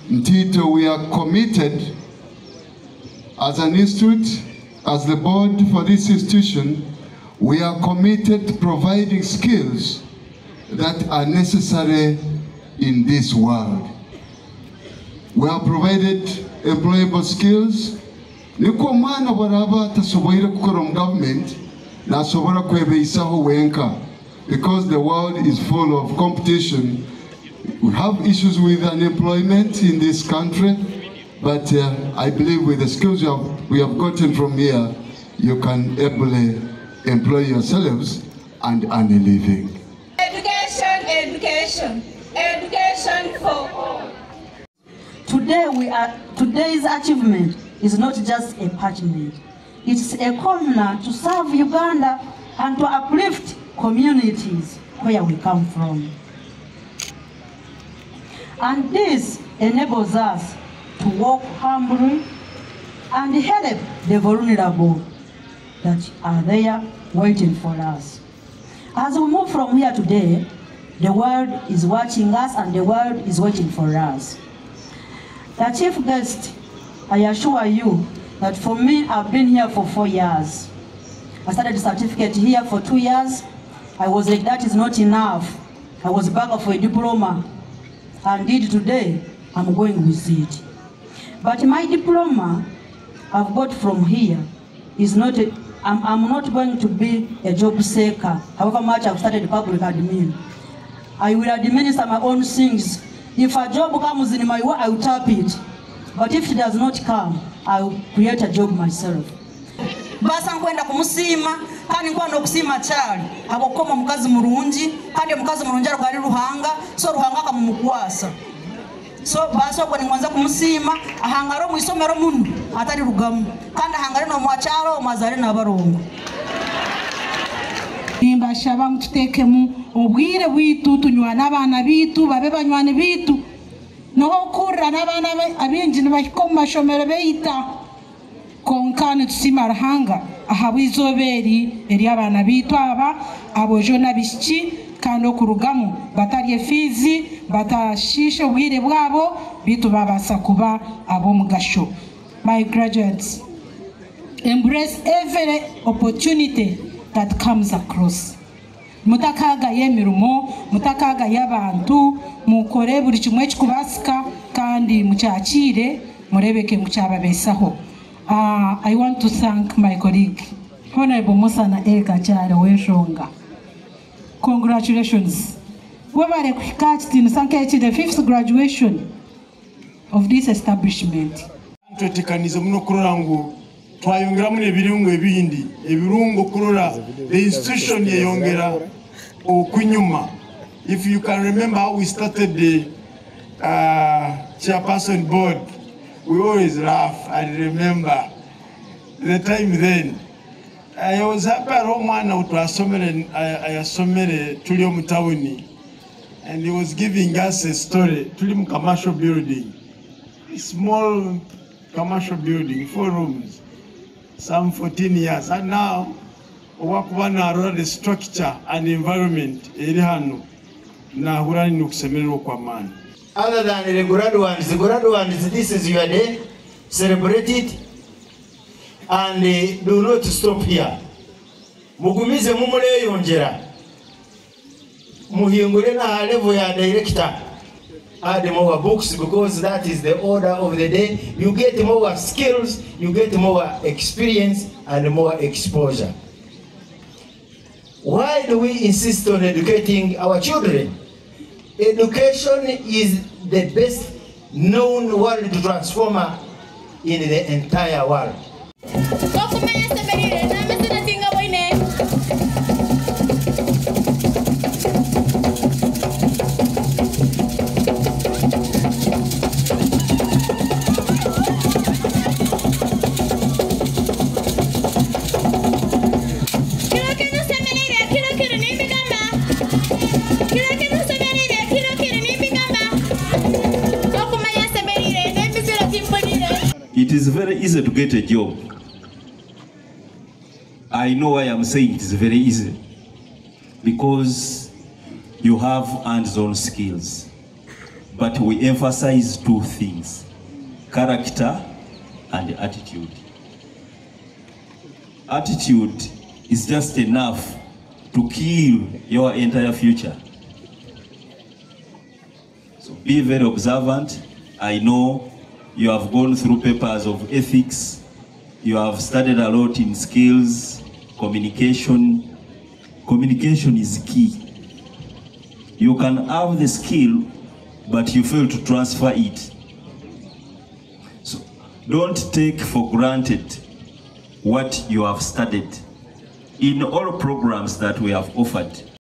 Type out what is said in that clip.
Ntito, we are committed as an institute, as the board for this institution, we are committed to providing skills that are necessary in this world. We have provided employable skills. Niko mwana baraba tasoboire kukora mu government na sobora kwebeisaho wenka, because the world is full of competition. We have issues with unemployment in this country, but I believe with the skills we have gotten from here, you can ably employ yourselves and earn a living. Education, education, education for all. Today's achievement is not just a achievement. It's a covenant to serve Uganda and to uplift communities where we come from. And this enables us to walk humbly and help the vulnerable that are there waiting for us. As we move from here today, the world is watching us and the world is waiting for us. The chief guest, I assure you that for me, I've been here for 4 years. I started the certificate here for 2 years. I was like, that is not enough. I was back for a diploma. And indeed today, I'm going with it. But my diploma I've got from here is not, I'm not going to be a job seeker, however much I've started public admin. I will administer my own things. If a job comes in my way, I will tap it. But if it does not come, I will create a job myself. Basa nkwenda kumusima, kandi nkwenda okusima chali. Abokoma mukazi murungi, kandi mukazi murungi ari ruhanga, so ruhanga kamumukwasa. So basa kwa nimwanza kumusima, ahangaro mwisomero mundu atari rugamu. Kandi ahangare no mwachalo mazare nabarongo. Nimbashaba mututekemu obwire bwitu tunywa n'abana bitu babe banywane bitu noho kurra n'abana abinji nibakoma mashomero beita konkane tusima rahanga ahabwizoberi eri abana bitu aba abojo nabishiki kandi okurugamu batariye fizi batashisha obwire bwabo bitu babasa kuba abo mugasho. My graduates, embrace every opportunity that comes across. Mutakaga yemirumo, mutakaga yabantu, mukore buri kimwe kikubasika kandi mucyakire murebeke mucyababesaho. I want to thank my colleague, Honorable Musana Eka Chare Weshonga. Congratulations. Wabare kukati nisankechi the 5th graduation of this establishment. Twetekaniza muno kurangu twayongera mu ebirungo ebindi ebirungo kurora the institution yeyongera okunyuma. If you can remember how we started the chairperson board, we always laugh. I remember the time then. I was happy at home one out ayasomere tuli omutawuni, and he was giving us a story. Tuli mu commercial building, a small commercial building, 4 rooms, some 14 years, and now wakubana the structure and environment eri hano na hurani nukusemererwa kwa mani. Other than the graduates, this is your day. Celebrate it and do not stop here. Mugumize mumule yongera. Muhingure na level ya director. Add more books, because that is the order of the day. You get more skills, you get more experience and more exposure. Why do we insist on educating our children? Education is the best known world transformer in the entire world. it is very easy to get a job. I know why I'm saying it is very easy. Because you have hands-on skills. But we emphasize two things: character and attitude. Attitude is just enough to kill your entire future. So be very observant. I know you have gone through papers of ethics. You have studied a lot in skills, communication. Communication is key. You can have the skill, but you fail to transfer it. So don't take for granted what you have studied. In all programs that we have offered,